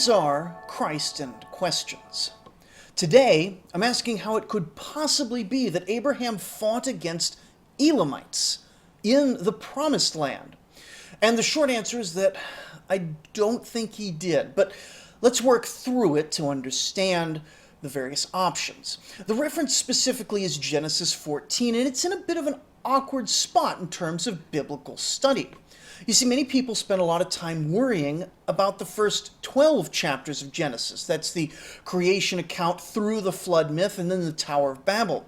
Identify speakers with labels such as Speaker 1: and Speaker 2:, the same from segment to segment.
Speaker 1: These are Christ and questions. Today, I'm asking how it could possibly be that Abraham fought against Elamites in the Promised Land. And the short answer is that I don't think he did, but let's work through it to understand the various options. The reference specifically is Genesis 14, and it's in a bit of an awkward spot in terms of biblical study. You see, many people spend a lot of time worrying about the first 12 chapters of Genesis. That's the creation account through the flood myth and then the Tower of Babel.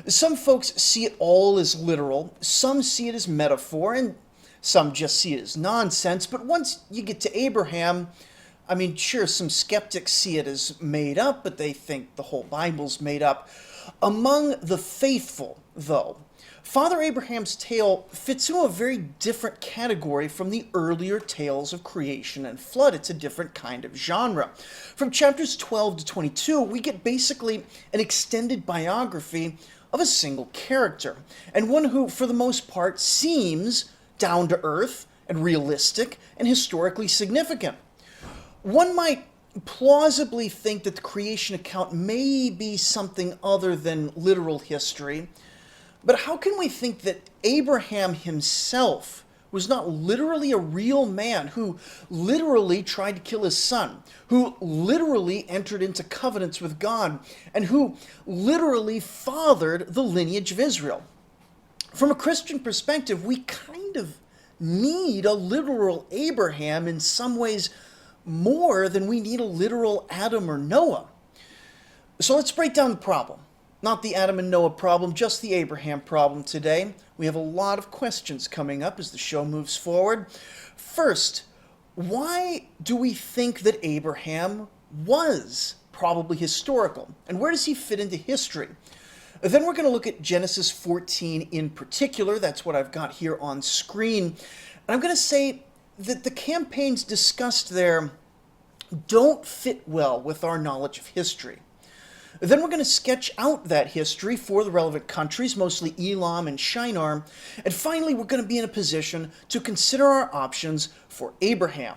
Speaker 1: Some folks see it all as literal, some see it as metaphor, and some just see it as nonsense. But once you get to Abraham, sure, some skeptics see it as made up, but they think the whole Bible's made up. Among the faithful, though, Father Abraham's tale fits into a very different category from the earlier tales of creation and flood. It's a different kind of genre. From chapters 12 to 22, we get basically an extended biography of a single character, and one who, for the most part, seems down to earth and realistic and historically significant. One might plausibly think that the creation account may be something other than literal history, but how can we think that Abraham himself was not literally a real man who literally tried to kill his son, who literally entered into covenants with God, and who literally fathered the lineage of Israel? From a Christian perspective, we kind of need a literal Abraham in some ways more than we need a literal Adam or Noah. So let's break down the problem. Not the Adam and Noah problem, just the Abraham problem today. We have a lot of questions coming up as the show moves forward. First, why do we think that Abraham was probably historical? And where does he fit into history? Then we're going to look at Genesis 14 in particular. That's what I've got here on screen. And I'm going to say that the campaigns discussed there don't fit well with our knowledge of history. Then we're going to sketch out that history for the relevant countries, mostly Elam and Shinar. And finally, we're going to be in a position to consider our options for Abraham.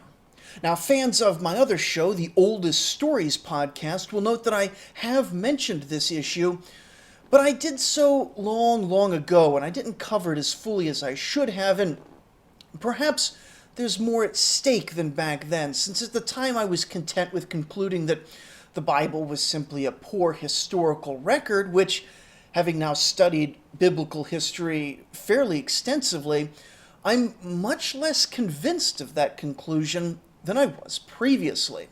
Speaker 1: Now, fans of my other show, the Oldest Stories podcast, will note that I have mentioned this issue, but I did so long ago, and I didn't cover it as fully as I should have, and perhaps there's more at stake than back then, since at the time I was content with concluding that the Bible was simply a poor historical record, which, having now studied biblical history fairly extensively, I'm much less convinced of that conclusion than I was previously.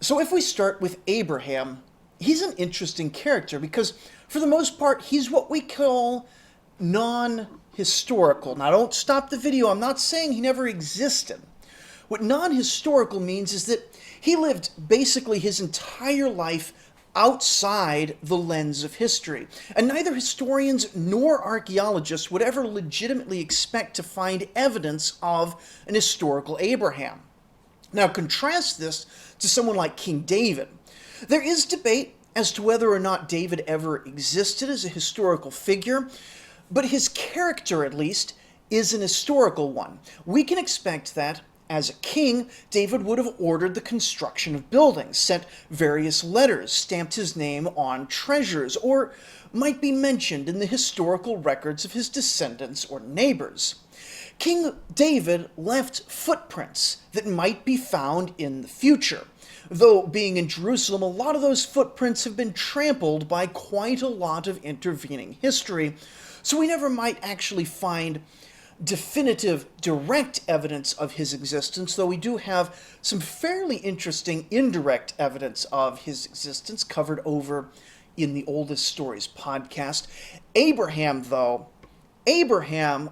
Speaker 1: So if we start with Abraham, he's an interesting character because, for the most part, he's what we call non-historical. Now, don't stop the video. I'm not saying he never existed. What non-historical means is that he lived basically his entire life outside the lens of history. And neither historians nor archaeologists would ever legitimately expect to find evidence of an historical Abraham. Now, contrast this to someone like King David. There is debate as to whether or not David ever existed as a historical figure, but his character, at least, is an historical one. We can expect that as a king, David would have ordered the construction of buildings, sent various letters, stamped his name on treasures, or might be mentioned in the historical records of his descendants or neighbors. King David left footprints that might be found in the future. Though, being in Jerusalem, a lot of those footprints have been trampled by quite a lot of intervening history, so we never might actually find definitive, direct evidence of his existence, though we do have some fairly interesting indirect evidence of his existence covered over in the Oldest Stories podcast. Abraham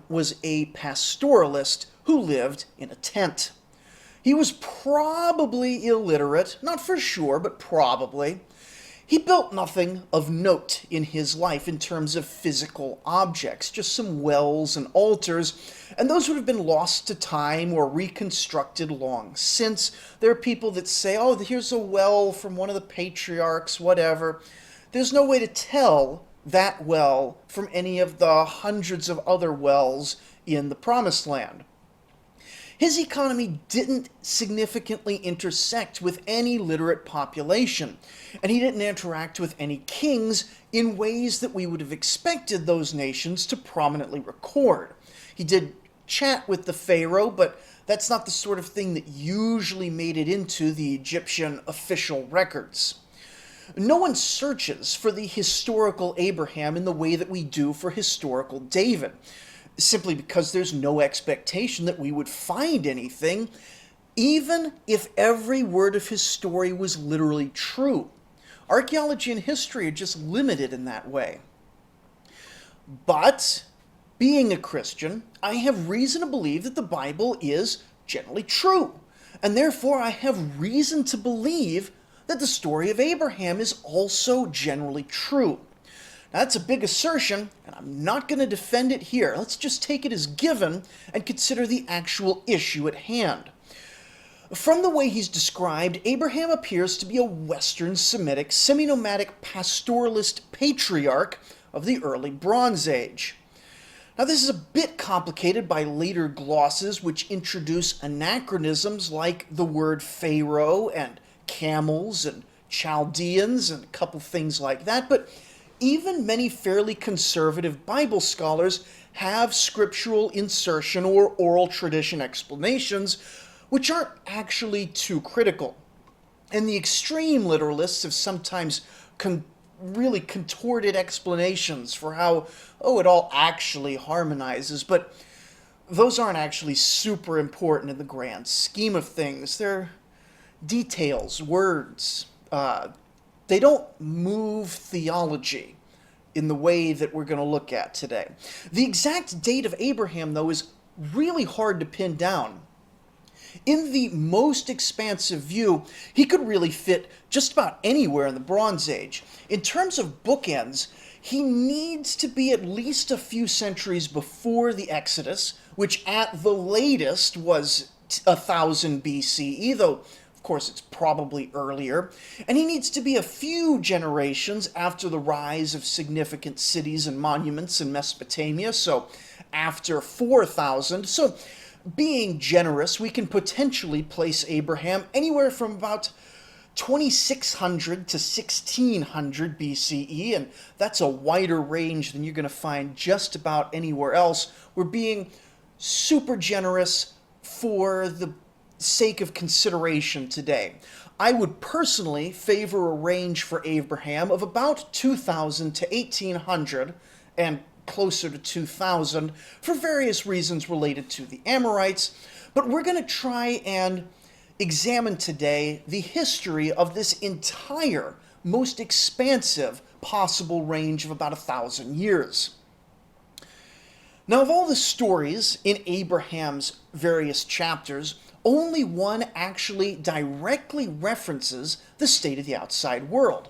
Speaker 1: was a pastoralist who lived in a tent. He was probably illiterate, not for sure, but probably. He built nothing of note in his life in terms of physical objects, just some wells and altars, and those would have been lost to time or reconstructed long since. There are people that say, oh, here's a well from one of the patriarchs, whatever. There's no way to tell that well from any of the hundreds of other wells in the Promised Land. His economy didn't significantly intersect with any literate population, and he didn't interact with any kings in ways that we would have expected those nations to prominently record. He did chat with the pharaoh, but that's not the sort of thing that usually made it into the Egyptian official records. No one searches for the historical Abraham in the way that we do for historical David, simply because there's no expectation that we would find anything, even if every word of his story was literally true. Archaeology and history are just limited in that way. But, being a Christian, I have reason to believe that the Bible is generally true, and therefore I have reason to believe that the story of Abraham is also generally true. Now, that's a big assertion, and I'm not going to defend it here. Let's just take it as given and consider the actual issue at hand. From the way he's described, Abraham appears to be a Western Semitic, semi-nomadic pastoralist patriarch of the early Bronze Age. Now, this is a bit complicated by later glosses which introduce anachronisms like the word Pharaoh and camels and Chaldeans and a couple things like that, but even many fairly conservative Bible scholars have scriptural insertion or oral tradition explanations which aren't actually too critical. And the extreme literalists have sometimes really contorted explanations for how, it all actually harmonizes, but those aren't actually super important in the grand scheme of things. They're details, words. They don't move theology in the way that we're going to look at today. The exact date of Abraham, though, is really hard to pin down. In the most expansive view, he could really fit just about anywhere in the Bronze Age. In terms of bookends, he needs to be at least a few centuries before the Exodus, which at the latest was 1000 BCE, though of course it's probably earlier, and he needs to be a few generations after the rise of significant cities and monuments in Mesopotamia, so after 4000. So being generous, we can potentially place Abraham anywhere from about 2600 to 1600 BCE, and that's a wider range than you're going to find just about anywhere else. We're being super generous for the sake of consideration today. I would personally favor a range for Abraham of about 2000 to 1800 and closer to 2000 for various reasons related to the Amorites, but we're going to try and examine today the history of this entire, most expansive possible range of about 1,000 years. Now, of all the stories in Abraham's various chapters, only one actually directly references the state of the outside world.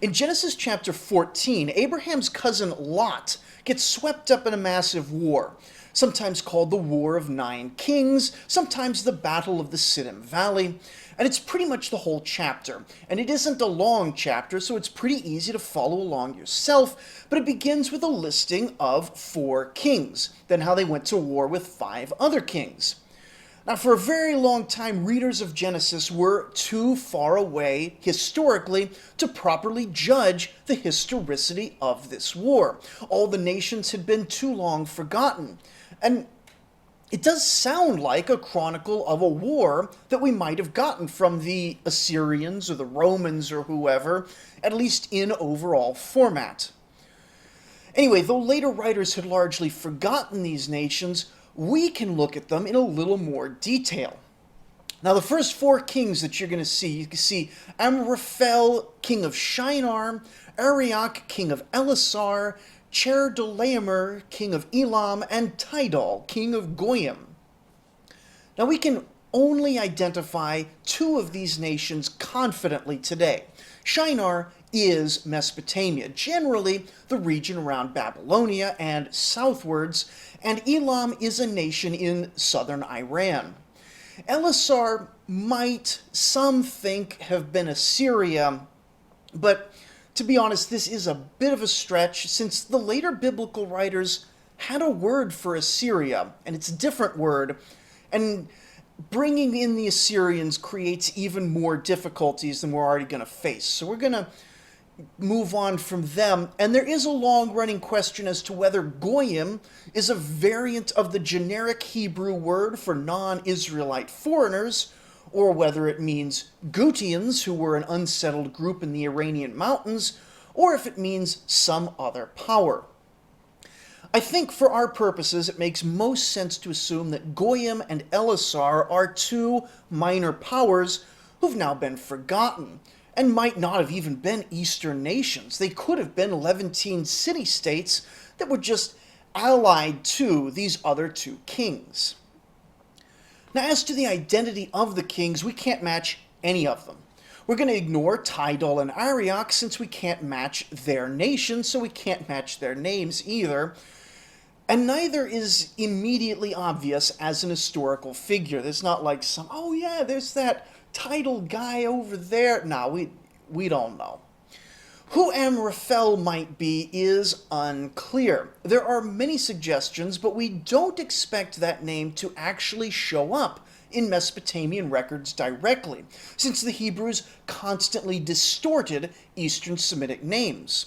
Speaker 1: In Genesis chapter 14, Abraham's cousin Lot gets swept up in a massive war, sometimes called the War of Nine Kings, sometimes the Battle of the Siddim Valley, and it's pretty much the whole chapter. And it isn't a long chapter, so it's pretty easy to follow along yourself, but it begins with a listing of 4 kings, then how they went to war with 5 other kings. Now, for a very long time, readers of Genesis were too far away, historically, to properly judge the historicity of this war. All the nations had been too long forgotten. And it does sound like a chronicle of a war that we might have gotten from the Assyrians or the Romans or whoever, at least in overall format. Anyway, though later writers had largely forgotten these nations, we can look at them in a little more detail. Now, the first 4 kings that you're going to see, you can see Amraphel, king of Shinar, Arioch, king of Elasar, Chedorlaomer, king of Elam, and Tidal, king of Goyim. Now, we can only identify 2 of these nations confidently today. Shinar is Mesopotamia, generally the region around Babylonia and southwards, and Elam is a nation in southern Iran. Elasar might, some think, have been Assyria, but to be honest, this is a bit of a stretch since the later biblical writers had a word for Assyria, and it's a different word, And bringing in the Assyrians creates even more difficulties than we're already going to face. So we're going to move on from them. And there is a long-running question as to whether Goyim is a variant of the generic Hebrew word for non-Israelite foreigners, or whether it means Gutians, who were an unsettled group in the Iranian mountains, or if it means some other power. I think for our purposes it makes most sense to assume that Goyim and Elisar are two minor powers who've now been forgotten, and might not have even been Eastern nations. They could have been Levantine city-states that were just allied to these other two kings. Now, as to the identity of the kings, we can't match any of them. We're going to ignore Tidal and Arioch since we can't match their nations, so we can't match their names either. And neither is immediately obvious as an historical figure. There's not like some, oh yeah, there's that Tidal guy over there. No, we don't know. Who Amraphel might be is unclear. There are many suggestions, but we don't expect that name to actually show up in Mesopotamian records directly, since the Hebrews constantly distorted Eastern Semitic names.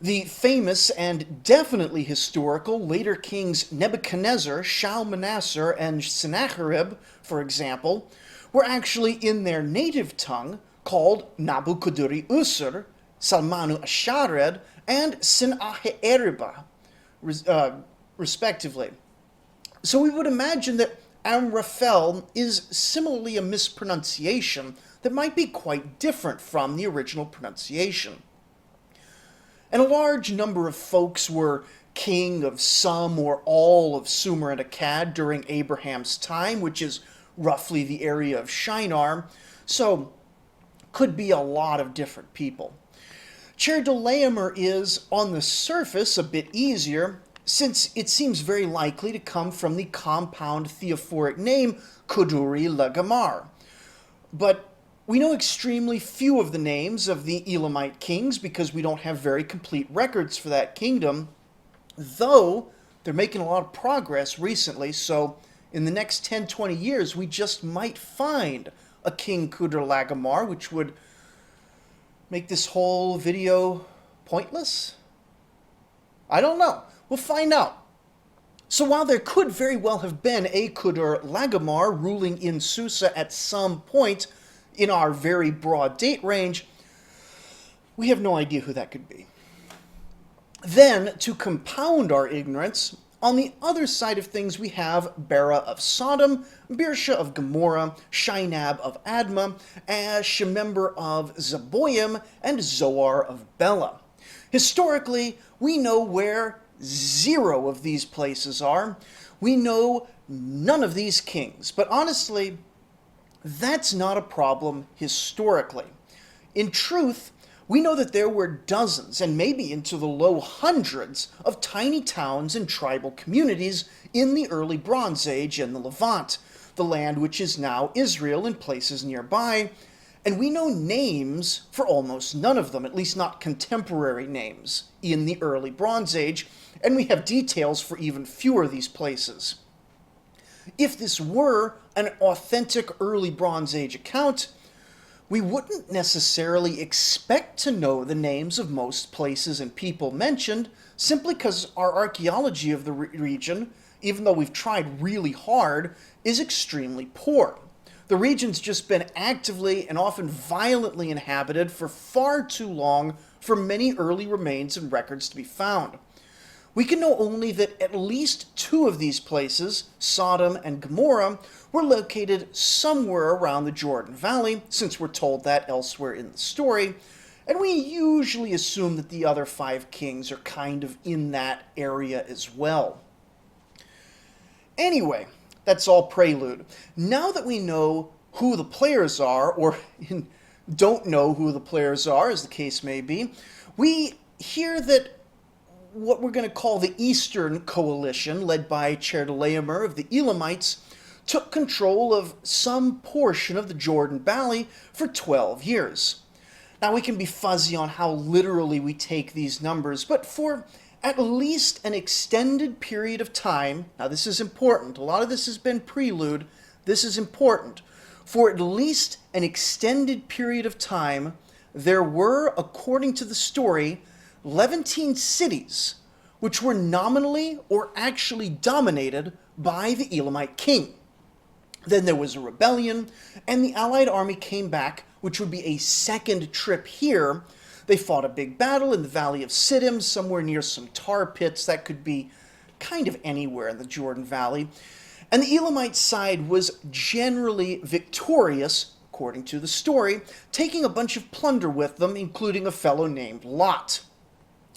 Speaker 1: The famous and definitely historical later kings Nebuchadnezzar, Shalmaneser, and Sennacherib, for example, were actually in their native tongue called Nabuchodonosor, Salmanu Ashared, and Sennacherib, respectively. So we would imagine that Amraphel is similarly a mispronunciation that might be quite different from the original pronunciation. And a large number of folks were king of some or all of Sumer and Akkad during Abraham's time, which is roughly the area of Shinar, so could be a lot of different people. Chedorlaomer is, on the surface, a bit easier, since it seems very likely to come from the compound theophoric name Kuduri Lagamar. But we know extremely few of the names of the Elamite kings because we don't have very complete records for that kingdom, though they're making a lot of progress recently, so in the next 10-20 years we just might find a King Kudur Lagamar, which would make this whole video pointless? I don't know. We'll find out. So while there could very well have been a Kudur Lagamar ruling in Susa at some point in our very broad date range, we have no idea who that could be. Then, to compound our ignorance, on the other side of things we have Bera of Sodom, Birsha of Gomorrah, Shinab of Admah, Shemember of Zeboim, and Zoar of Bela. Historically, we know where 0 of these places are. We know none of these kings, but honestly, that's not a problem historically. In truth, we know that there were dozens, and maybe into the low hundreds, of tiny towns and tribal communities in the early Bronze Age in the Levant, the land which is now Israel and places nearby, and we know names for almost none of them, at least not contemporary names, in the early Bronze Age, and we have details for even fewer of these places. If this were an authentic early Bronze Age account, we wouldn't necessarily expect to know the names of most places and people mentioned, simply because our archaeology of the region, even though we've tried really hard, is extremely poor. The region's just been actively and often violently inhabited for far too long for many early remains and records to be found. We can know only that at least 2 of these places, Sodom and Gomorrah, were located somewhere around the Jordan Valley, since we're told that elsewhere in the story, and we usually assume that the other 5 kings are kind of in that area as well. Anyway, that's all prelude. Now that we know who the players are, or don't know who the players are, as the case may be, we hear that what we're going to call the Eastern Coalition, led by Chedorlaomer of the Elamites, took control of some portion of the Jordan Valley for 12 years. Now, we can be fuzzy on how literally we take these numbers, but for at least an extended period of time. Now this is important. A lot of this has been prelude. This is important. For at least an extended period of time, there were, according to the story, Levantine cities which were nominally or actually dominated by the Elamite king. Then there was a rebellion, and the Allied army came back, which would be a second trip here. They fought a big battle in the Valley of Siddim, somewhere near some tar pits. That could be kind of anywhere in the Jordan Valley. And the Elamite side was generally victorious, according to the story, taking a bunch of plunder with them, including a fellow named Lot.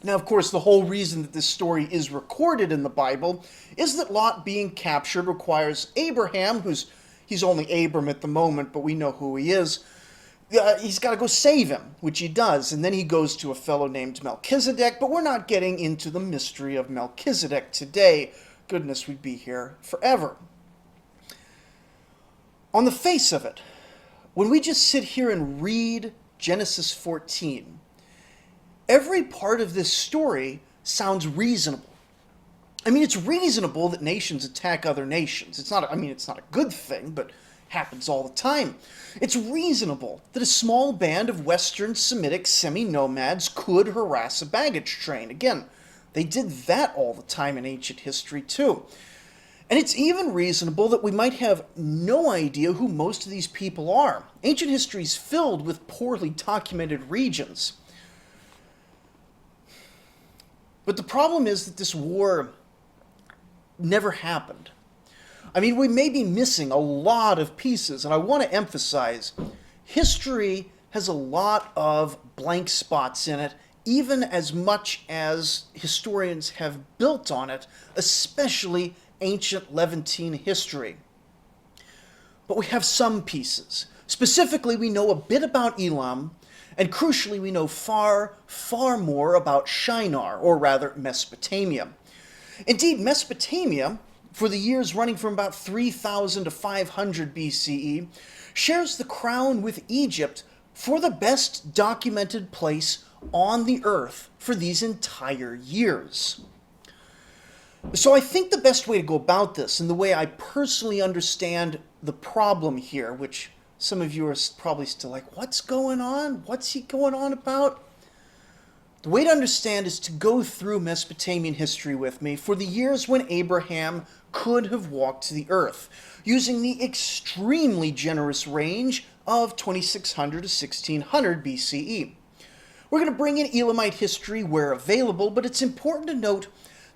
Speaker 1: Now, of course, the whole reason that this story is recorded in the Bible is that Lot being captured requires Abraham, he's only Abram at the moment, but we know who he is. He's got to go save him, which he does, and then he goes to a fellow named Melchizedek, but we're not getting into the mystery of Melchizedek today. Goodness, we'd be here forever. On the face of it, when we just sit here and read Genesis 14, every part of this story sounds reasonable. I mean, it's reasonable that nations attack other nations. It's not a good thing, but happens all the time. It's reasonable that a small band of Western Semitic semi-nomads could harass a baggage train. Again, they did that all the time in ancient history too. And it's even reasonable that we might have no idea who most of these people are. Ancient history is filled with poorly documented regions. But the problem is that this war never happened. I mean, we may be missing a lot of pieces, and I want to emphasize, history has a lot of blank spots in it, even as much as historians have built on it, especially ancient Levantine history. But we have some pieces. Specifically, we know a bit about Elam, and crucially, we know far, far more about Shinar, or rather Mesopotamia. Indeed, Mesopotamia, for the years running from about 3000 to 500 BCE, shares the crown with Egypt for the best documented place on the earth for these entire years. So I think the best way to go about this, and the way I personally understand the problem here, which some of you are probably still like, what's going on? What's he going on about? The way to understand is to go through Mesopotamian history with me for the years when Abraham could have walked the earth, using the extremely generous range of 2600 to 1600 BCE. We're going to bring in Elamite history where available, but it's important to note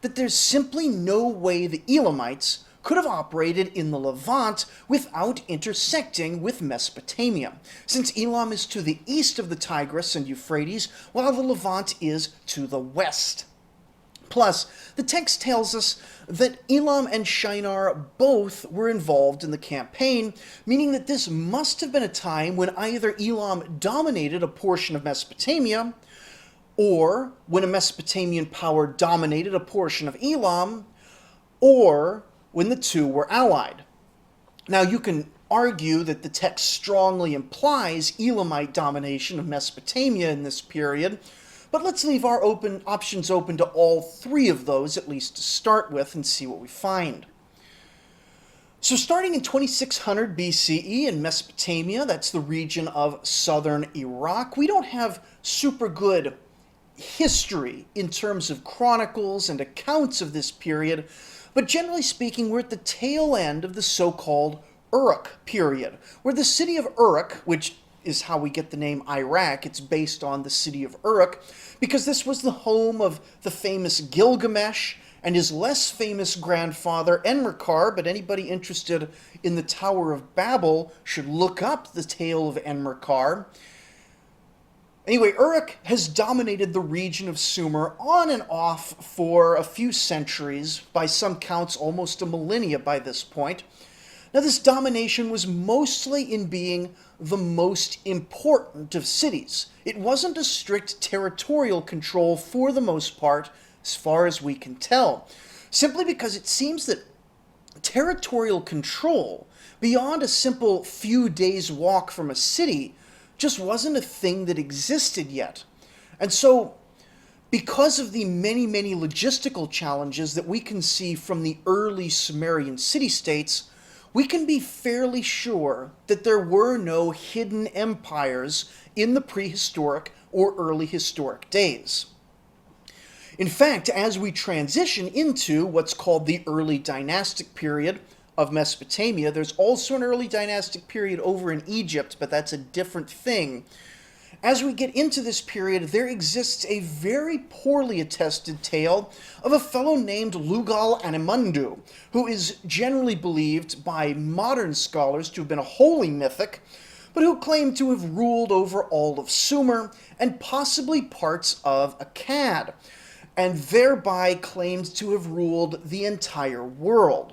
Speaker 1: that there's simply no way the Elamites could have operated in the Levant without intersecting with Mesopotamia, since Elam is to the east of the Tigris and Euphrates, while the Levant is to the west. Plus, the text tells us that Elam and Shinar both were involved in the campaign, meaning that this must have been a time when either Elam dominated a portion of Mesopotamia, or when a Mesopotamian power dominated a portion of Elam, or when the two were allied. Now, you can argue that the text strongly implies Elamite domination of Mesopotamia in this period, but let's leave our options open to all three of those, at least to start with, and see what we find. So starting in 2600 BCE in Mesopotamia, that's the region of southern Iraq, we don't have super good history in terms of chronicles and accounts of this period, but generally speaking, we're at the tail end of the so-called Uruk period, where the city of Uruk, which is how we get the name Iraq, it's based on the city of Uruk, because this was the home of the famous Gilgamesh and his less famous grandfather Enmerkar, but anybody interested in the Tower of Babel should look up the tale of Enmerkar. Anyway, Uruk has dominated the region of Sumer on and off for a few centuries, by some counts almost a millennia by this point. Now, this domination was mostly in being the most important of cities. It wasn't a strict territorial control for the most part, as far as we can tell, simply because it seems that territorial control, beyond a simple few days' walk from a city, just wasn't a thing that existed yet. And so Because of the many, many logistical challenges that we can see from the early Sumerian city-states, we can be fairly sure that there were no hidden empires in the prehistoric or early historic days. In fact, as we transition into what's called the early dynastic period of Mesopotamia, there's also an early dynastic period over in Egypt, but that's a different thing. As we get into this period, there exists a very poorly attested tale of a fellow named Lugal-Animundu, who is generally believed by modern scholars to have been a holy mythic, but who claimed to have ruled over all of Sumer and possibly parts of Akkad, and thereby claimed to have ruled the entire world.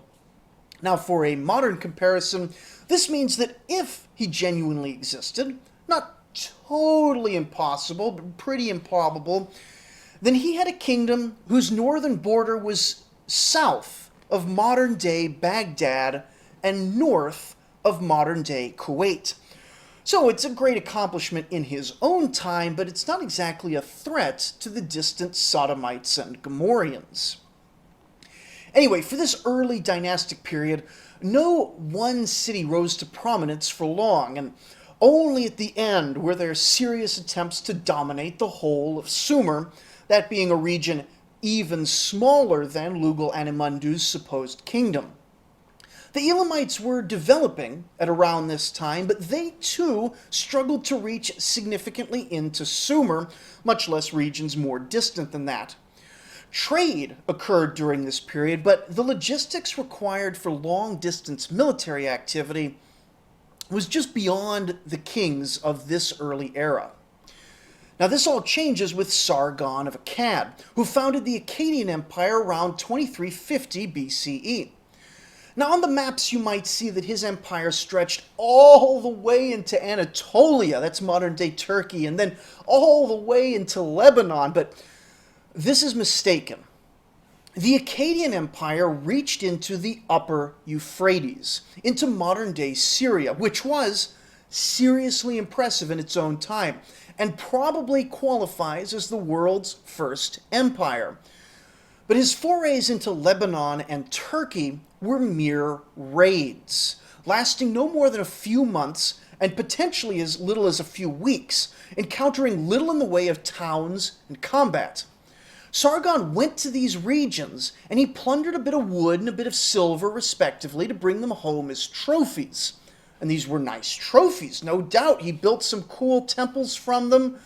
Speaker 1: Now, for a modern comparison, this means that if he genuinely existed, not totally impossible, but pretty improbable, then he had a kingdom whose northern border was south of modern-day Baghdad and north of modern-day Kuwait. So it's a great accomplishment in his own time, but it's not exactly a threat to the distant Sodomites and Gomorrheans. Anyway, for this early dynastic period, no one city rose to prominence for long, and only at the end were there serious attempts to dominate the whole of Sumer, that being a region even smaller than Lugal-Animundu's supposed kingdom. The Elamites were developing at around this time, but they too struggled to reach significantly into Sumer, much less regions more distant than that. Trade occurred during this period, but the logistics required for long-distance military activity was just beyond the kings of this early era. Now this all changes with Sargon of Akkad, who founded the Akkadian Empire around 2350 BCE. Now on the maps you might see that his empire stretched all the way into Anatolia, that's modern-day Turkey, and then all the way into Lebanon, but this is mistaken. The Akkadian Empire reached into the upper Euphrates, into modern-day Syria, which was seriously impressive in its own time, and probably qualifies as the world's first empire. But his forays into Lebanon and Turkey were mere raids, lasting no more than a few months and potentially as little as a few weeks, encountering little in the way of towns and combat. Sargon went to these regions, and he plundered a bit of wood and a bit of silver, respectively, to bring them home as trophies. And these were nice trophies, no doubt. He built some cool temples from them,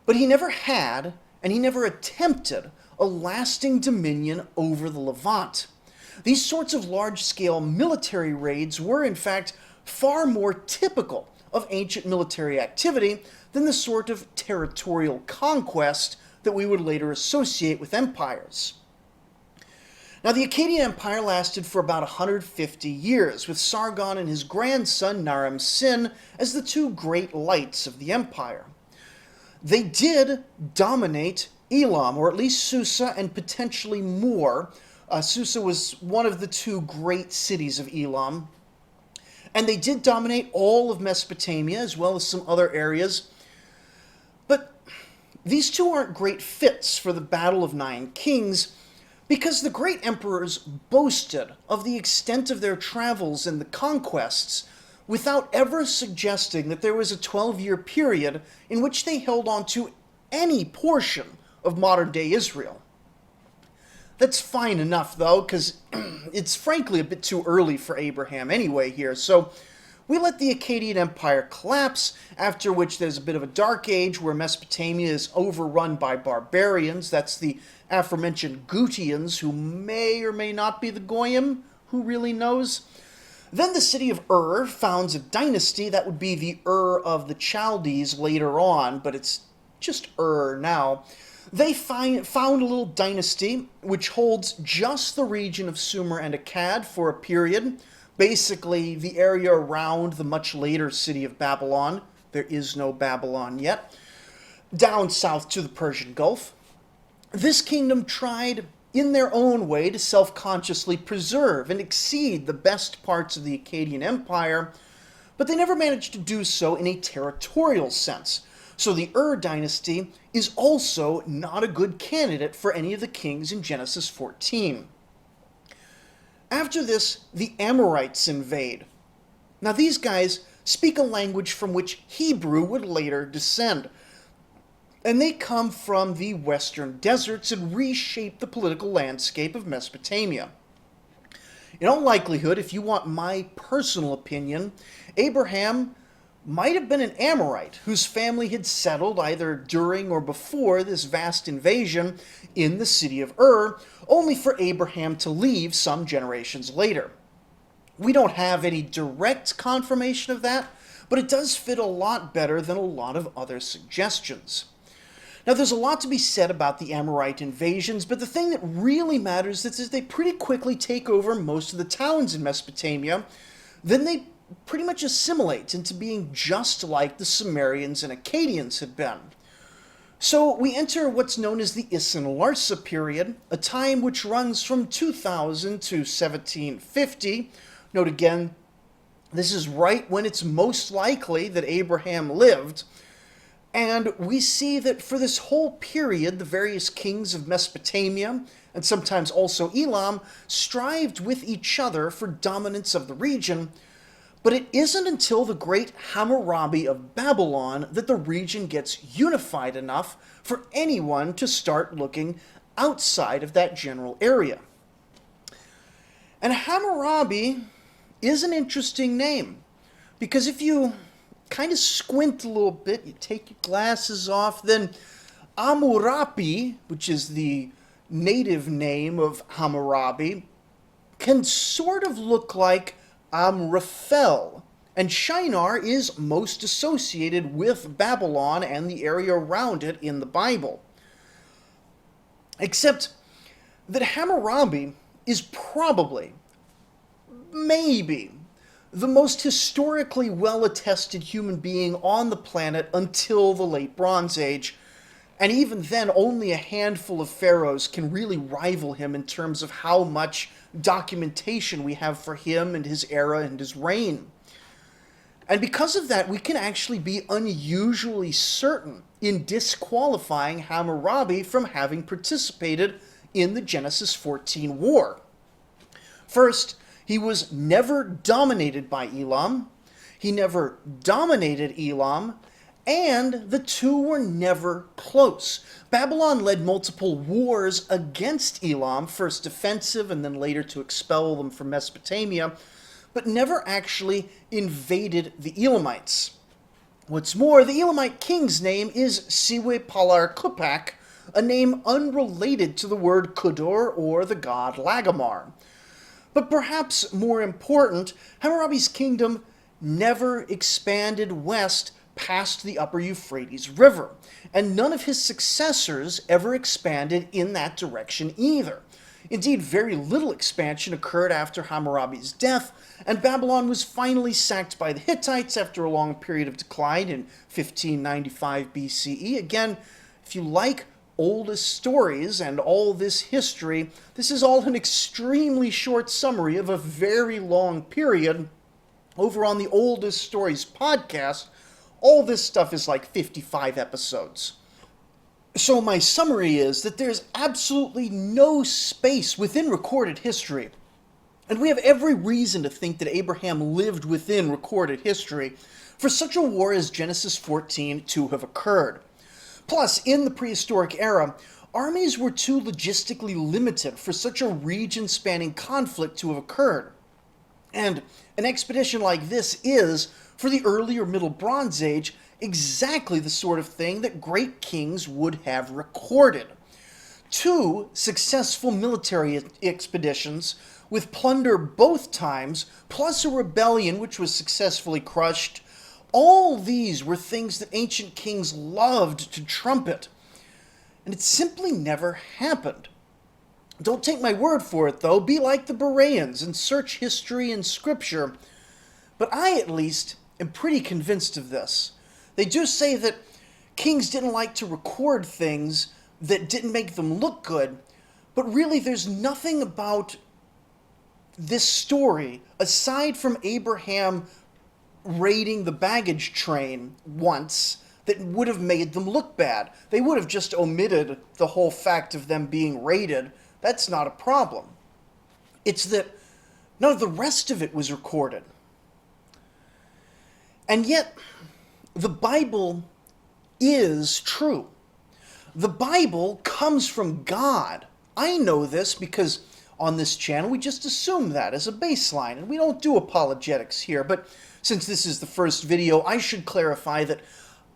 Speaker 1: but he never had, and he never attempted, a lasting dominion over the Levant. These sorts of large-scale military raids were, in fact, far more typical of ancient military activity than the sort of territorial conquest that we would later associate with empires. Now, the Akkadian Empire lasted for about 150 years, with Sargon and his grandson Naram-Sin as the two great lights of the empire. They did dominate Elam, or at least Susa, and potentially more. Susa was one of the two great cities of Elam. And they did dominate all of Mesopotamia, as well as some other areas. But these two aren't great fits for the Battle of Nine Kings, because the great emperors boasted of the extent of their travels and the conquests without ever suggesting that there was a 12-year period in which they held on to any portion of modern-day Israel. That's fine enough, though, because it's frankly a bit too early for Abraham anyway here, so we let the Akkadian Empire collapse, after which there's a bit of a dark age where Mesopotamia is overrun by barbarians. That's the aforementioned Gutians, who may or may not be the Goyim, who really knows? Then the city of Ur founds a dynasty that would be the Ur of the Chaldees later on, but it's just Ur now. They found a little dynasty which holds just the region of Sumer and Akkad for a period, basically the area around the much later city of Babylon. There is no Babylon yet. Down south to the Persian Gulf. This kingdom tried, in their own way, to self-consciously preserve and exceed the best parts of the Akkadian Empire, but they never managed to do so in a territorial sense, So the dynasty is also not a good candidate for any of the kings in Genesis 14. After this, the Amorites invade. Now these guys speak a language from which Hebrew would later descend. And they come from the western deserts and reshape the political landscape of Mesopotamia. In all likelihood, if you want my personal opinion, Abraham might have been an Amorite whose family had settled either during or before this vast invasion in the city of Ur, only for Abraham to leave some generations later. We don't have any direct confirmation of that, but it does fit a lot better than a lot of other suggestions. Now, there's a lot to be said about the Amorite invasions, but the thing that really matters is that they pretty quickly take over most of the towns in Mesopotamia. Then they pretty much assimilate into being just like the Sumerians and Akkadians had been. So we enter what's known as the Isin-Larsa period, a time which runs from 2000 to 1750. Note again, this is right when it's most likely that Abraham lived. And we see that for this whole period, the various kings of Mesopotamia, and sometimes also Elam, strived with each other for dominance of the region. But it isn't until the great Hammurabi of Babylon that the region gets unified enough for anyone to start looking outside of that general area. And Hammurabi is an interesting name, because if you kind of squint a little bit, you take your glasses off, then Amurapi, which is the native name of Hammurabi, can sort of look like Amraphel, and Shinar is most associated with Babylon and the area around it in the Bible. Except that Hammurabi is probably, maybe, the most historically well-attested human being on the planet until the late Bronze Age, and even then only a handful of pharaohs can really rival him in terms of how much documentation we have for him and his era and his reign. And because of that, we can actually be unusually certain in disqualifying Hammurabi from having participated in the Genesis 14 war. First, he was never dominated by Elam, he never dominated Elam, and the two were never close. Babylon led multiple wars against Elam, first defensive and then later to expel them from Mesopotamia, but never actually invaded the Elamites. What's more, the Elamite king's name is Siwe-Palar-Kupak, a name unrelated to the word Kudur or the god Lagamar. But perhaps more important, Hammurabi's kingdom never expanded west past the upper Euphrates River, and none of his successors ever expanded in that direction either. Indeed, very little expansion occurred after Hammurabi's death, and Babylon was finally sacked by the Hittites after a long period of decline in 1595 BCE. Again, if you like oldest stories and all this history, this is all an extremely short summary of a very long period. Over on the Oldest Stories podcast, all this stuff is like 55 episodes. So my summary is that there's absolutely no space within recorded history, and we have every reason to think that Abraham lived within recorded history for such a war as Genesis 14 to have occurred. Plus, in the prehistoric era, armies were too logistically limited for such a region-spanning conflict to have occurred. And an expedition like this is, for the earlier Middle Bronze Age, exactly the sort of thing that great kings would have recorded. 2 successful military expeditions with plunder both times, plus a rebellion which was successfully crushed. All these were things that ancient kings loved to trumpet, and it simply never happened. Don't take my word for it, though. Be like the Bereans and search history and scripture. But I, at least, am pretty convinced of this. They do say that kings didn't like to record things that didn't make them look good, but really there's nothing about this story, aside from Abraham raiding the baggage train once, that would have made them look bad. They would have just omitted the whole fact of them being raided. That's not a problem. It's that none of the rest of it was recorded. And yet, the Bible is true. The Bible comes from God. I know this because on this channel we just assume that as a baseline, and we don't do apologetics here, but since this is the first video, I should clarify that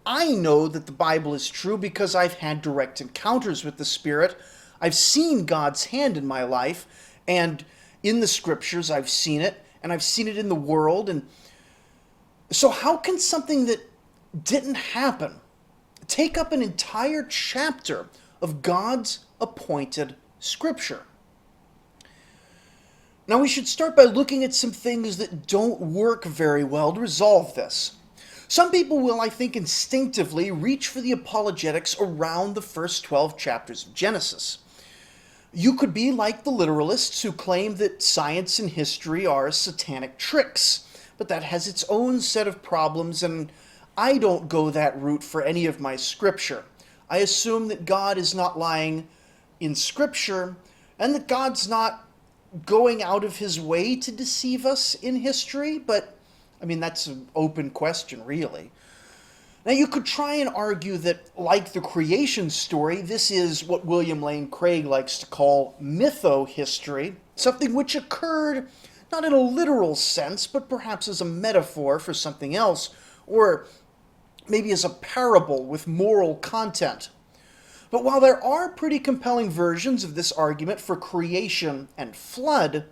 Speaker 1: I know that the Bible is true because I've had direct encounters with the Spirit. I've seen God's hand in my life, and in the Scriptures I've seen it, and I've seen it in the world. And so how can something that didn't happen take up an entire chapter of God's appointed Scripture? Now we should start by looking at some things that don't work very well to resolve this. Some people will, I think, instinctively reach for the apologetics around the first 12 chapters of Genesis. You could be like the literalists who claim that science and history are satanic tricks, but that has its own set of problems, and I don't go that route for any of my Scripture. I assume that God is not lying in Scripture, and that God's not going out of his way to deceive us in history, but I mean, that's an open question, really. Now, you could try and argue that, like the creation story, this is what William Lane Craig likes to call mytho-history, something which occurred not in a literal sense, but perhaps as a metaphor for something else, or maybe as a parable with moral content. But while there are pretty compelling versions of this argument for creation and flood,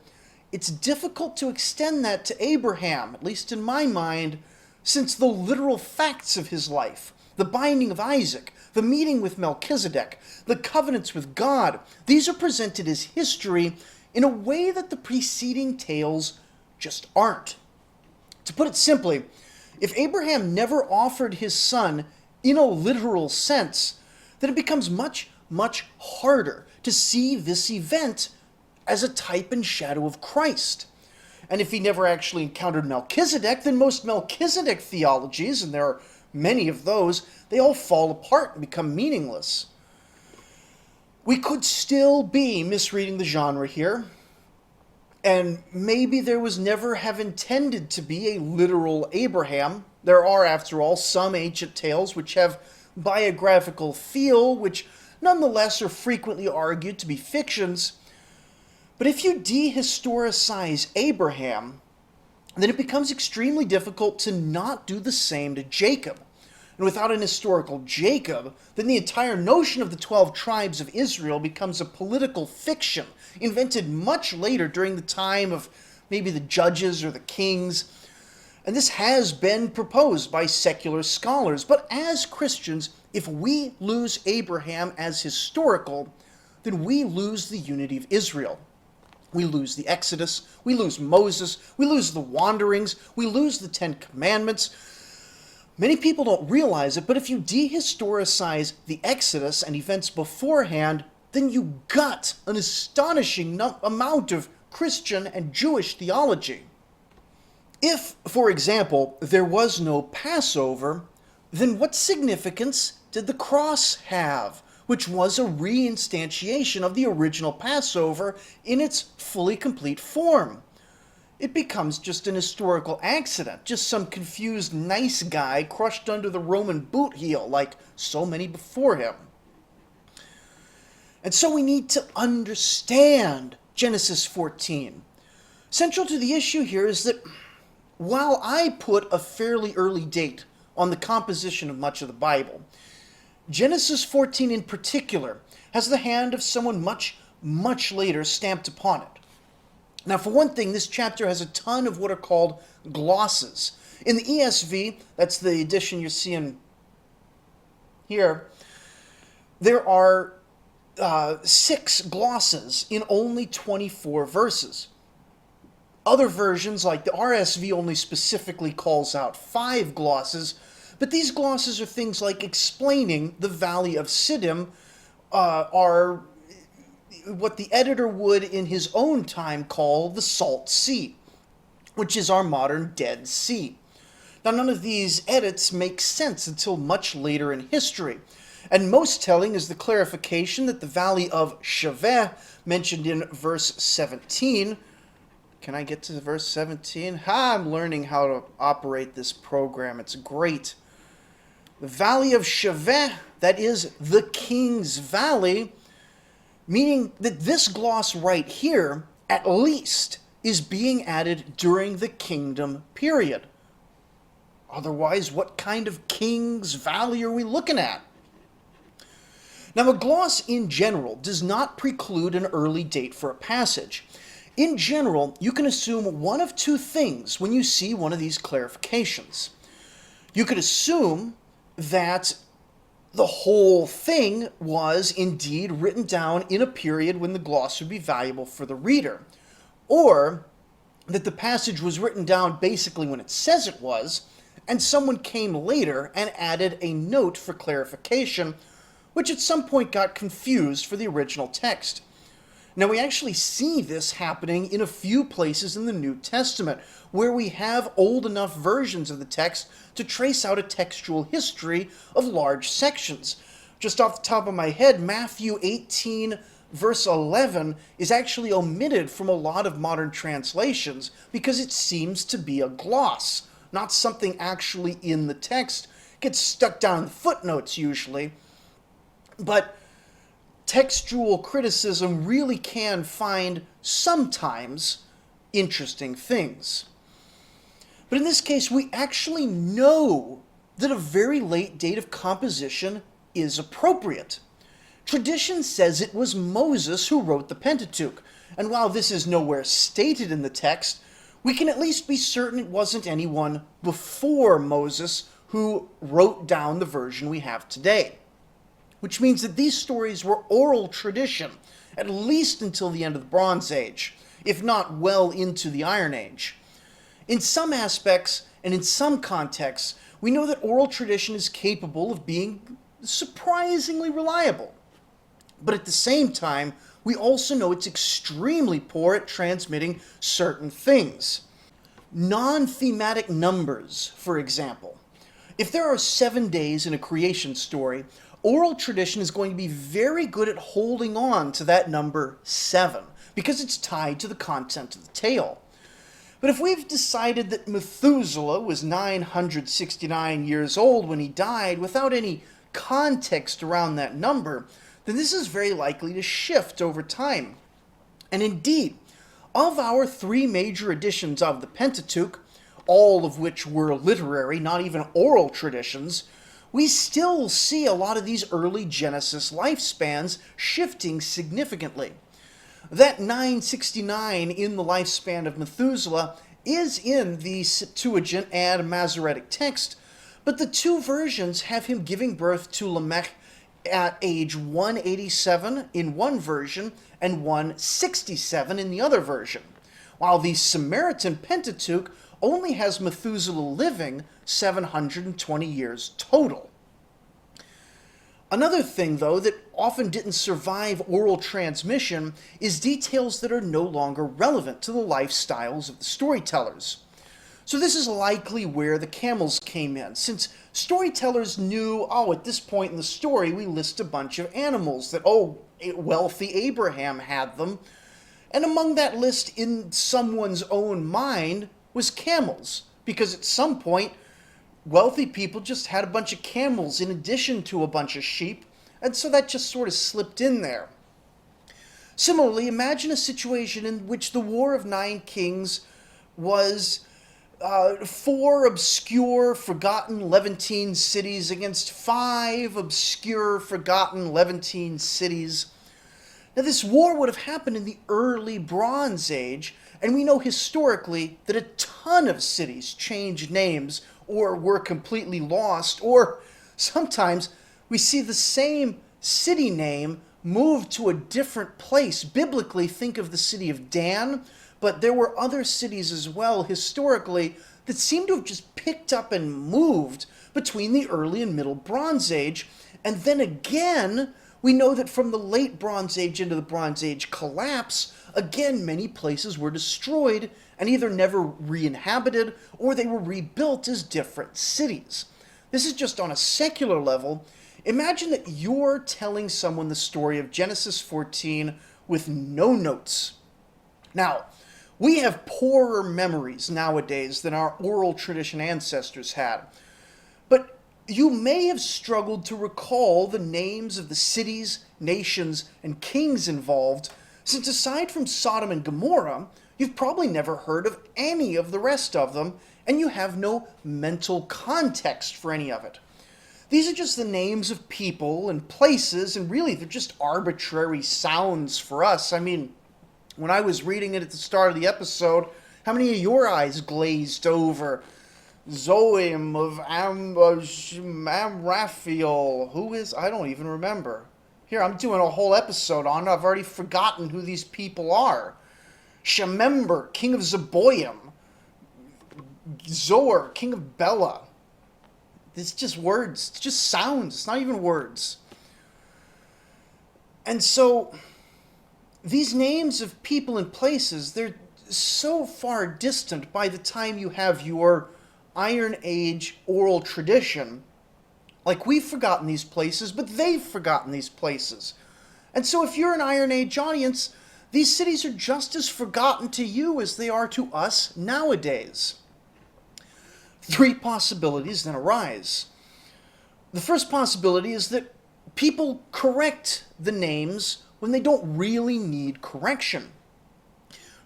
Speaker 1: it's difficult to extend that to Abraham, at least in my mind, since the literal facts of his life, the binding of Isaac, the meeting with Melchizedek, the covenants with God, these are presented as history in a way that the preceding tales just aren't. To put it simply, if Abraham never offered his son in a literal sense, then it becomes much, much harder to see this event as a type and shadow of Christ. And if he never actually encountered Melchizedek, then most Melchizedek theologies, and there are many of those, they all fall apart and become meaningless. We could still be misreading the genre here, and maybe there was never have intended to be a literal Abraham. There are, after all, some ancient tales which have biographical feel, which nonetheless are frequently argued to be fictions. But if you dehistoricize Abraham, then it becomes extremely difficult to not do the same to Jacob. And without an historical Jacob, then the entire notion of the 12 tribes of Israel becomes a political fiction, invented much later during the time of maybe the judges or the kings. And this has been proposed by secular scholars. But as Christians, if we lose Abraham as historical, then we lose the unity of Israel. We lose the Exodus, we lose Moses, we lose the wanderings, we lose the 10 Commandments. Many people don't realize it, but if you dehistoricize the Exodus and events beforehand, then you gut an astonishing amount of Christian and Jewish theology. If, for example, there was no Passover, then what significance did the cross have, which was a reinstantiation of the original Passover in its fully complete form? It becomes just an historical accident, just some confused nice guy crushed under the Roman boot heel like so many before him. And so we need to understand Genesis 14. Central to the issue here is that while I put a fairly early date on the composition of much of the Bible, Genesis 14 in particular has the hand of someone much, much later stamped upon it. Now, for one thing, this chapter has a ton of what are called glosses. In the ESV, that's the edition you're seeing here, there are 6 glosses in only 24 verses. Other versions, like the RSV, only specifically calls out 5 glosses, but these glosses are things like explaining the Valley of Siddim, are what the editor would in his own time call the Salt Sea, which is our modern Dead Sea. Now, none of these edits make sense until much later in history, and most telling is the clarification that the valley of Shaveh, mentioned in verse 17, can I get to verse 17? I'm learning how to operate this program. It's great. The valley of Shaveh, that is the king's valley, meaning that this gloss right here, at least, is being added during the kingdom period. Otherwise, what kind of king's valley are we looking at? Now, a gloss in general does not preclude an early date for a passage. In general, you can assume one of two things when you see one of these clarifications. You could assume that the whole thing was indeed written down in a period when the gloss would be valuable for the reader, or that the passage was written down basically when it says it was, and someone came later and added a note for clarification, which at some point got confused for the original text. Now, we actually see this happening in a few places in the New Testament, where we have old enough versions of the text to trace out a textual history of large sections. Just off the top of my head, Matthew 18, verse 11 is actually omitted from a lot of modern translations because it seems to be a gloss, not something actually in the text. It gets stuck down in the footnotes usually, but textual criticism really can find sometimes interesting things. But in this case, we actually know that a very late date of composition is appropriate. Tradition says it was Moses who wrote the Pentateuch, and while this is nowhere stated in the text, we can at least be certain it wasn't anyone before Moses who wrote down the version we have today. Which means that these stories were oral tradition, at least until the end of the Bronze Age, if not well into the Iron Age. In some aspects, and in some contexts, we know that oral tradition is capable of being surprisingly reliable. But at the same time, we also know it's extremely poor at transmitting certain things. Non-thematic numbers, for example. If there are 7 days in a creation story, oral tradition is going to be very good at holding on to that number 7 because it's tied to the content of the tale. But if we've decided that Methuselah was 969 years old when he died without any context around that number, then this is very likely to shift over time. And indeed, of our 3 major editions of the Pentateuch, all of which were literary, not even oral traditions, we still see a lot of these early Genesis lifespans shifting significantly. That 969 in the lifespan of Methuselah is in the Septuagint and Masoretic text, but the two versions have him giving birth to Lamech at age 187 in one version and 167 in the other version, while the Samaritan Pentateuch only has Methuselah living 720 years total. Another thing, though, that often didn't survive oral transmission is details that are no longer relevant to the lifestyles of the storytellers. So this is likely where the camels came in, since storytellers knew, at this point in the story we list a bunch of animals that, wealthy Abraham had them, and among that list in someone's own mind was camels, because at some point wealthy people just had a bunch of camels in addition to a bunch of sheep, and so that just sort of slipped in there. Similarly, imagine a situation in which the War of 9 Kings was 4 obscure, forgotten Levantine cities against 5 obscure, forgotten Levantine cities. Now, this war would have happened in the early Bronze Age, and we know historically that a ton of cities changed names or were completely lost, or sometimes we see the same city name moved to a different place. Biblically, think of the city of Dan, but there were other cities as well historically that seem to have just picked up and moved between the early and middle Bronze Age, and then again We know that from the late Bronze Age into the Bronze Age collapse, again, many places were destroyed and either never re-inhabited or they were rebuilt as different cities. This is just on a secular level. Imagine that you're telling someone the story of Genesis 14 with no notes. Now, we have poorer memories nowadays than our oral tradition ancestors had. But you may have struggled to recall the names of the cities, nations, and kings involved, since aside from Sodom and Gomorrah, you've probably never heard of any of the rest of them, and you have no mental context for any of it. These are just the names of people and places, and really they're just arbitrary sounds for us. I mean, when I was reading it at the start of the episode, how many of your eyes glazed over? Zoim of Amraphael. Who is? I don't even remember. Here, I'm doing a whole episode on it. I've already forgotten who these people are. Shemember, king of Zeboim. Zoar, king of Bela. It's just words. It's just sounds. It's not even words. And so, these names of people and places, they're so far distant by the time you have your Iron Age oral tradition. Like, we've forgotten these places, but they've forgotten these places. And so if you're an Iron Age audience, these cities are just as forgotten to you as they are to us nowadays. 3 possibilities then arise. The first possibility is that people correct the names when they don't really need correction.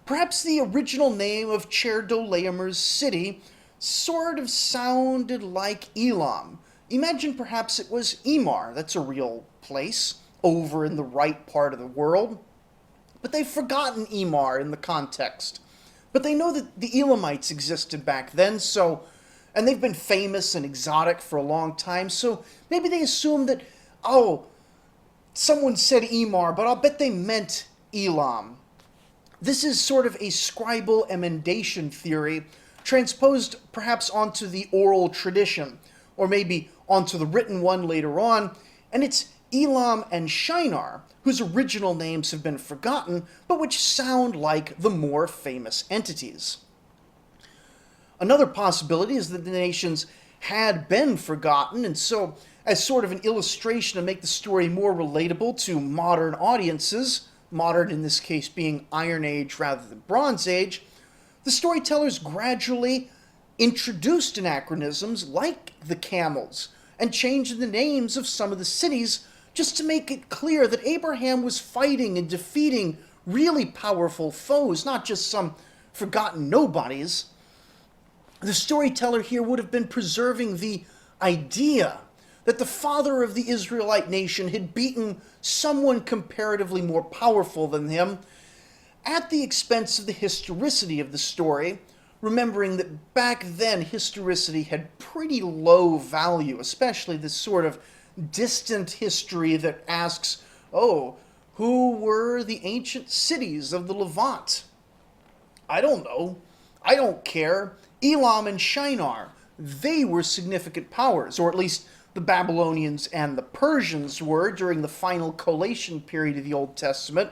Speaker 1: Perhaps the original name of Chedorlaomer's city sort of sounded like Elam. Imagine perhaps it was Emar. That's a real place over in the right part of the world. But they've forgotten Emar in the context. But they know that the Elamites existed back then, and they've been famous and exotic for a long time, so maybe they assume that, someone said Emar, but I'll bet they meant Elam. This is sort of a scribal emendation theory, transposed perhaps onto the oral tradition, or maybe onto the written one later on, and it's Elam and Shinar, whose original names have been forgotten, but which sound like the more famous entities. Another possibility is that the nations had been forgotten, and so, as sort of an illustration to make the story more relatable to modern audiences, modern in this case being Iron Age rather than Bronze Age, the storytellers gradually introduced anachronisms like the camels and changed the names of some of the cities just to make it clear that Abraham was fighting and defeating really powerful foes, not just some forgotten nobodies. The storyteller here would have been preserving the idea that the father of the Israelite nation had beaten someone comparatively more powerful than him at the expense of the historicity of the story, remembering that back then historicity had pretty low value, especially this sort of distant history that asks, who were the ancient cities of the Levant? I don't know. I don't care. Elam and Shinar, they were significant powers, or at least the Babylonians and the Persians were during the final collation period of the Old Testament,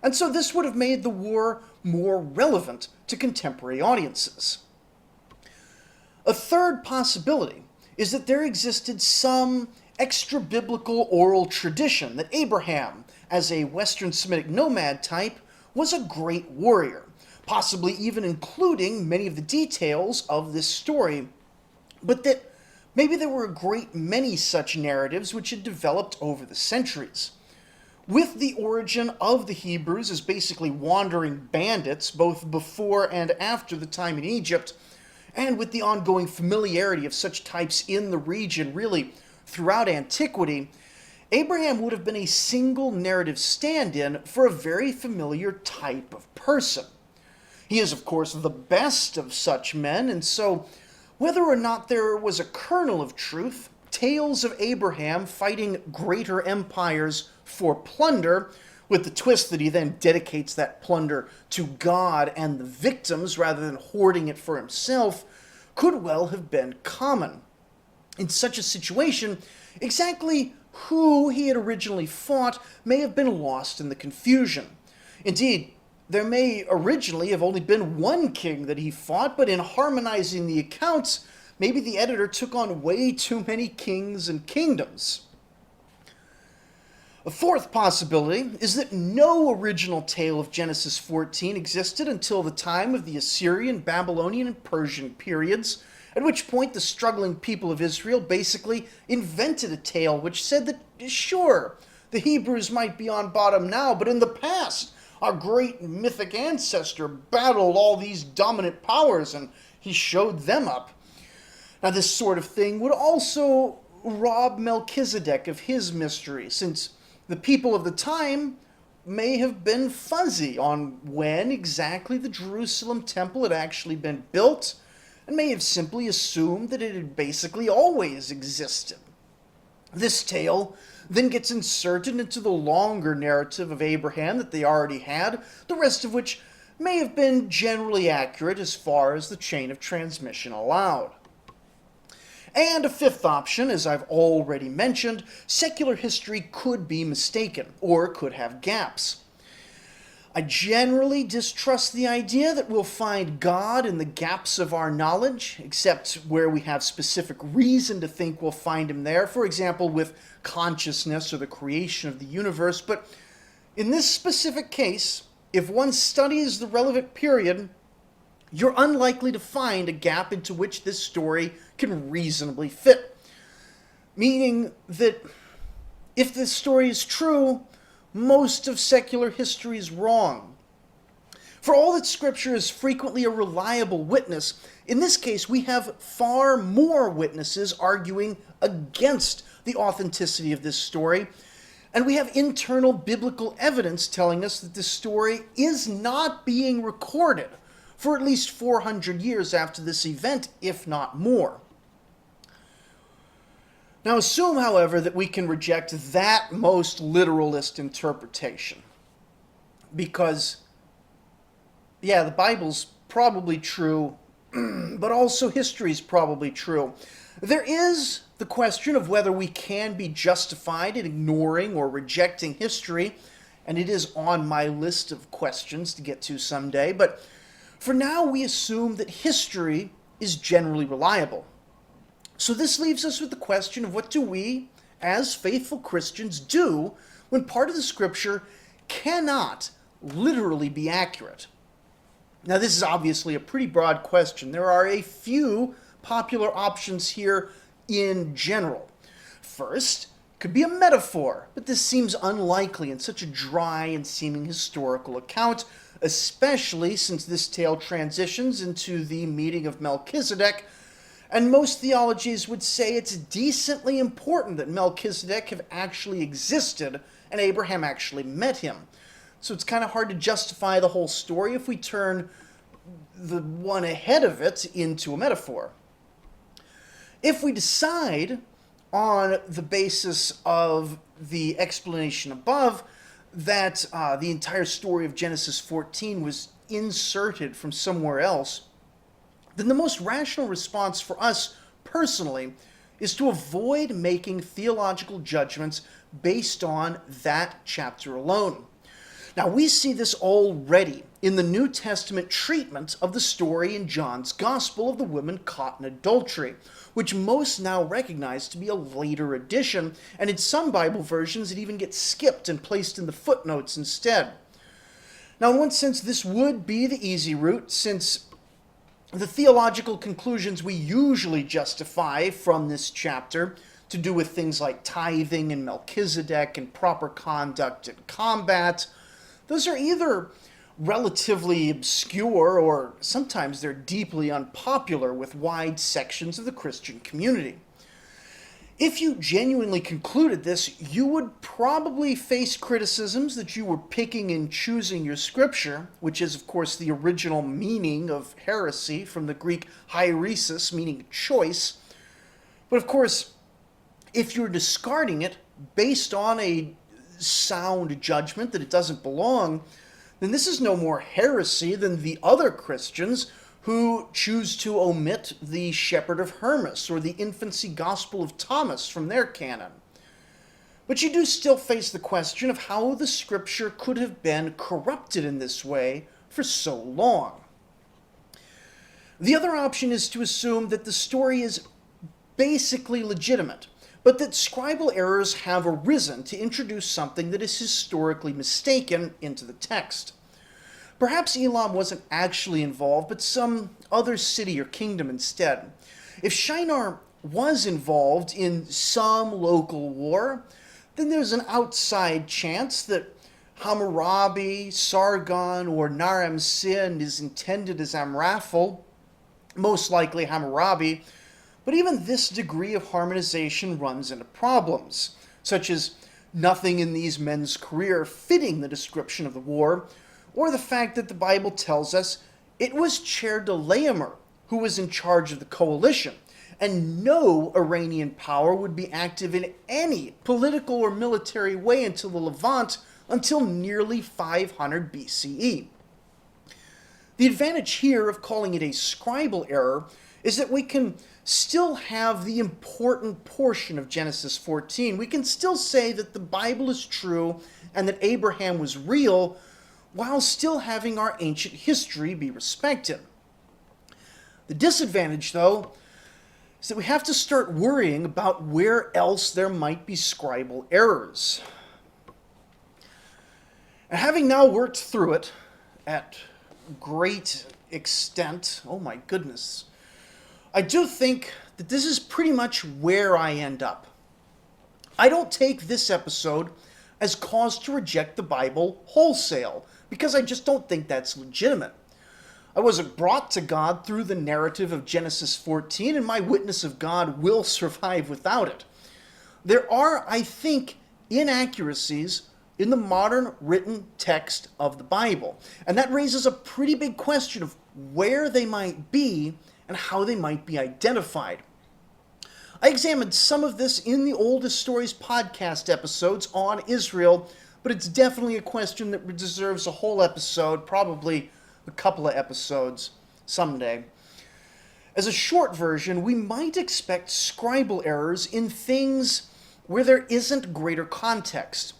Speaker 1: and so this would have made the war more relevant to contemporary audiences. A third possibility is that there existed some extra-biblical oral tradition that Abraham, as a Western Semitic nomad type, was a great warrior, possibly even including many of the details of this story, but that maybe there were a great many such narratives which had developed over the centuries. With the origin of the Hebrews as basically wandering bandits, both before and after the time in Egypt, and with the ongoing familiarity of such types in the region really throughout antiquity, Abraham would have been a single narrative stand-in for a very familiar type of person. He is, of course, the best of such men, and so whether or not there was a kernel of truth, tales of Abraham fighting greater empires for plunder, with the twist that he then dedicates that plunder to God and the victims rather than hoarding it for himself, could well have been common. In such a situation, exactly who he had originally fought may have been lost in the confusion. Indeed, there may originally have only been one king that he fought, but in harmonizing the accounts, maybe the editor took on way too many kings and kingdoms. A fourth possibility is that no original tale of Genesis 14 existed until the time of the Assyrian, Babylonian, and Persian periods, at which point the struggling people of Israel basically invented a tale which said that, sure, the Hebrews might be on bottom now, but in the past, our great mythic ancestor battled all these dominant powers and he showed them up. Now, this sort of thing would also rob Melchizedek of his mystery, since the people of the time may have been fuzzy on when exactly the Jerusalem temple had actually been built, and may have simply assumed that it had basically always existed. This tale then gets inserted into the longer narrative of Abraham that they already had, the rest of which may have been generally accurate as far as the chain of transmission allowed. And a fifth option, as I've already mentioned, secular history could be mistaken, or could have gaps. I generally distrust the idea that we'll find God in the gaps of our knowledge, except where we have specific reason to think we'll find him there, for example, with consciousness or the creation of the universe. But in this specific case, if one studies the relevant period, you're unlikely to find a gap into which this story can reasonably fit. Meaning that if this story is true, most of secular history is wrong. For all that Scripture is frequently a reliable witness, in this case we have far more witnesses arguing against the authenticity of this story, and we have internal biblical evidence telling us that this story is not being recorded for at least 400 years after this event, if not more. Now assume, however, that we can reject that most literalist interpretation. Because, yeah, the Bible's probably true, but also history's probably true. There is the question of whether we can be justified in ignoring or rejecting history, and it is on my list of questions to get to someday, but for now we assume that history is generally reliable. So this leaves us with the question of what do we, as faithful Christians, do when part of the Scripture cannot literally be accurate? Now this is obviously a pretty broad question. There are a few popular options here in general. First, could be a metaphor, but this seems unlikely in such a dry and seeming historical account, especially since this tale transitions into the meeting of Melchizedek, and most theologies would say it's decently important that Melchizedek have actually existed and Abraham actually met him. So it's kind of hard to justify the whole story if we turn the one ahead of it into a metaphor. If we decide on the basis of the explanation above that the entire story of Genesis 14 was inserted from somewhere else, then the most rational response for us personally is to avoid making theological judgments based on that chapter alone. Now, we see this already in the New Testament treatment of the story in John's Gospel of the woman caught in adultery, which most now recognize to be a later addition, and in some Bible versions it even gets skipped and placed in the footnotes instead. Now, in one sense, this would be the easy route, since the theological conclusions we usually justify from this chapter to do with things like tithing and Melchizedek and proper conduct in combat, those are either relatively obscure or sometimes they're deeply unpopular with wide sections of the Christian community. If you genuinely concluded this, you would probably face criticisms that you were picking and choosing your scripture, which is, of course, the original meaning of heresy from the Greek hairesis, meaning choice. But, of course, if you're discarding it based on a sound judgment that it doesn't belong, then this is no more heresy than the other Christians who choose to omit the Shepherd of Hermas or the Infancy Gospel of Thomas from their canon. But you do still face the question of how the scripture could have been corrupted in this way for so long. The other option is to assume that the story is basically legitimate, but that scribal errors have arisen to introduce something that is historically mistaken into the text. Perhaps Elam wasn't actually involved, but some other city or kingdom instead. If Shinar was involved in some local war, then there's an outside chance that Hammurabi, Sargon, or Naram Sin is intended as Amraphel, most likely Hammurabi, but even this degree of harmonization runs into problems, such as nothing in these men's career fitting the description of the war, or the fact that the Bible tells us it was Chedorlaomer who was in charge of the coalition, and no Iranian power would be active in any political or military way until the Levant until nearly 500 BCE. The advantage here of calling it a scribal error is that we can still have the important portion of Genesis 14. We can still say that the Bible is true and that Abraham was real, while still having our ancient history be respected. The disadvantage, though, is that we have to start worrying about where else there might be scribal errors. And having now worked through it at great extent, oh my goodness, I do think that this is pretty much where I end up. I don't take this episode as cause to reject the Bible wholesale, because I just don't think that's legitimate. I wasn't brought to God through the narrative of Genesis 14, and my witness of God will survive without it. There are, I think, inaccuracies in the modern written text of the Bible, and that raises a pretty big question of where they might be and how they might be identified. I examined some of this in the Oldest Stories podcast episodes on Israel, but it's definitely a question that deserves a whole episode, probably a couple of episodes someday. As a short version, we might expect scribal errors in things where there isn't greater context,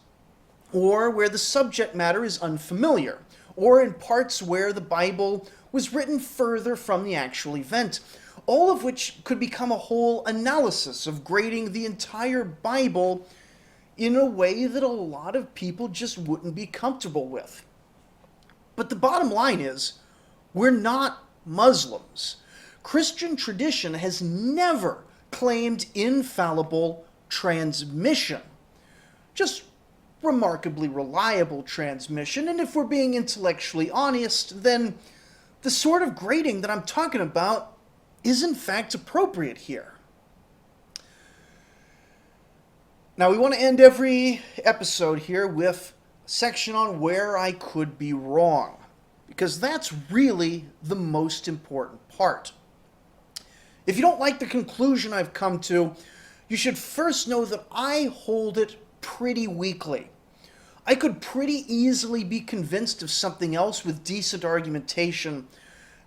Speaker 1: or where the subject matter is unfamiliar, or in parts where the Bible was written further from the actual event, all of which could become a whole analysis of grading the entire Bible in a way that a lot of people just wouldn't be comfortable with. But the bottom line is, we're not Muslims. Christian tradition has never claimed infallible transmission. Just remarkably reliable transmission, and if we're being intellectually honest, then the sort of grading that I'm talking about is in fact appropriate here. Now, we want to end every episode here with a section on where I could be wrong, because that's really the most important part. If you don't like the conclusion I've come to, you should first know that I hold it pretty weakly. I could pretty easily be convinced of something else with decent argumentation,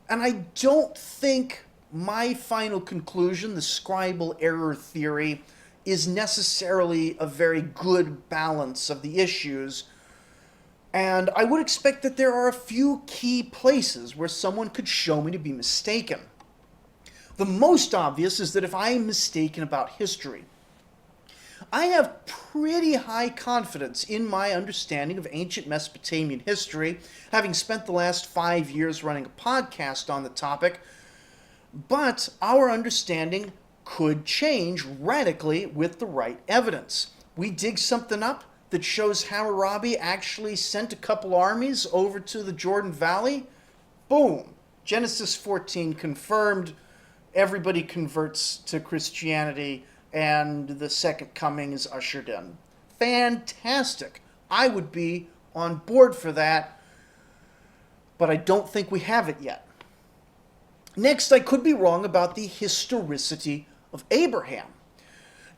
Speaker 1: and I don't think my final conclusion, the scribal error theory, is necessarily a very good balance of the issues, and I would expect that there are a few key places where someone could show me to be mistaken. The most obvious is that if I am mistaken about history, I have pretty high confidence in my understanding of ancient Mesopotamian history, having spent the last 5 years running a podcast on the topic, but our understanding could change radically with the right evidence. We dig something up that shows Hammurabi actually sent a couple armies over to the Jordan Valley. Boom! Genesis 14 confirmed. Everybody converts to Christianity, and the second coming is ushered in. Fantastic! I would be on board for that, but I don't think we have it yet. Next, I could be wrong about the historicity of Abraham.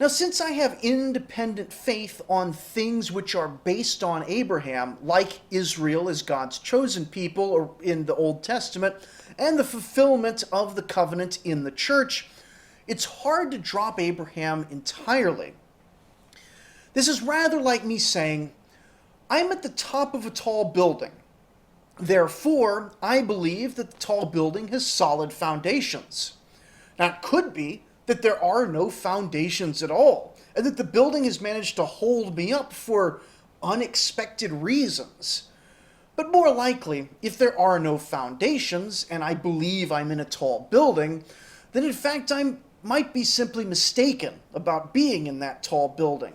Speaker 1: Now, since I have independent faith on things which are based on Abraham, like Israel as God's chosen people in the Old Testament, and the fulfillment of the covenant in the church, it's hard to drop Abraham entirely. This is rather like me saying, I'm at the top of a tall building. Therefore, I believe that the tall building has solid foundations. Now, it could be that there are no foundations at all, and that the building has managed to hold me up for unexpected reasons. But more likely, if there are no foundations, and I believe I'm in a tall building, then in fact I might be simply mistaken about being in that tall building.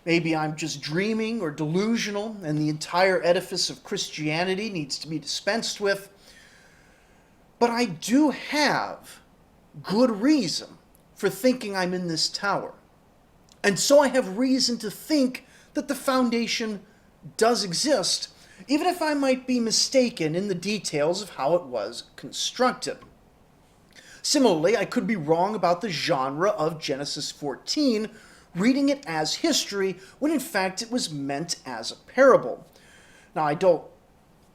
Speaker 1: Maybe I'm just dreaming or delusional, and the entire edifice of Christianity needs to be dispensed with. But I do have good reason for thinking I'm in this tower. And so I have reason to think that the foundation does exist, even if I might be mistaken in the details of how it was constructed. Similarly, I could be wrong about the genre of Genesis 14, reading it as history when in fact it was meant as a parable. Now, I don't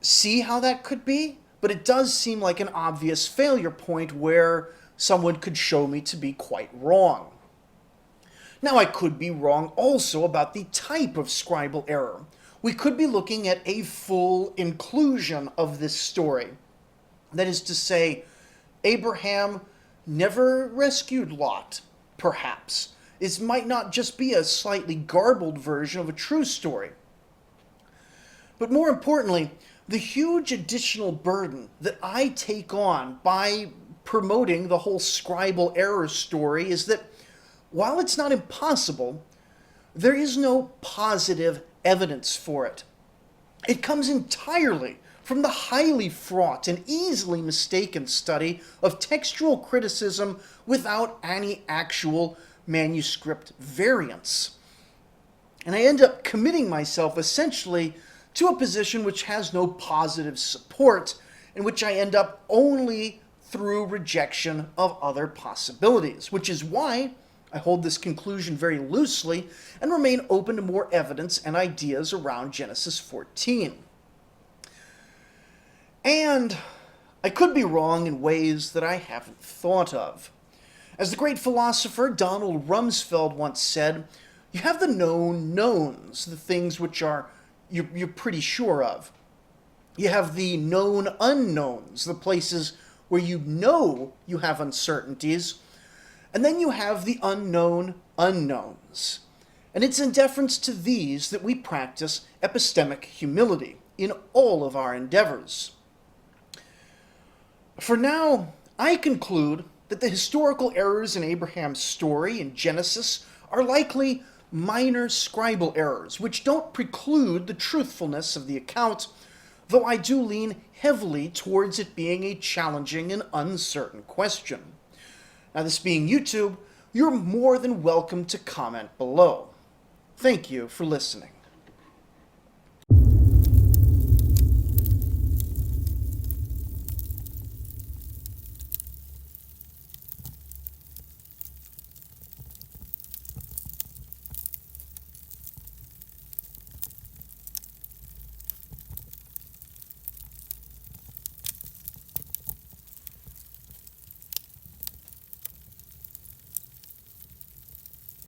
Speaker 1: see how that could be, but it does seem like an obvious failure point where someone could show me to be quite wrong. Now, I could be wrong also about the type of scribal error. We could be looking at a full inclusion of this story. That is to say, Abraham never rescued Lot, perhaps. It might not just be a slightly garbled version of a true story. But more importantly, the huge additional burden that I take on by promoting the whole scribal error story is that while it's not impossible, there is no positive evidence for it. It comes entirely from the highly fraught and easily mistaken study of textual criticism without any actual manuscript variants. And I end up committing myself essentially to a position which has no positive support, in which I end up only through rejection of other possibilities, which is why I hold this conclusion very loosely and remain open to more evidence and ideas around Genesis 14. And I could be wrong in ways that I haven't thought of. As the great philosopher Donald Rumsfeld once said, you have the known knowns, the things which you're pretty sure of. You have the known unknowns, the places where you know you have uncertainties. And then you have the unknown unknowns. And it's in deference to these that we practice epistemic humility in all of our endeavors. For now, I conclude that the historical errors in Abraham's story in Genesis are likely minor scribal errors, which don't preclude the truthfulness of the account, though I do lean heavily towards it being a challenging and uncertain question. Now, this being YouTube, you're more than welcome to comment below. Thank you for listening.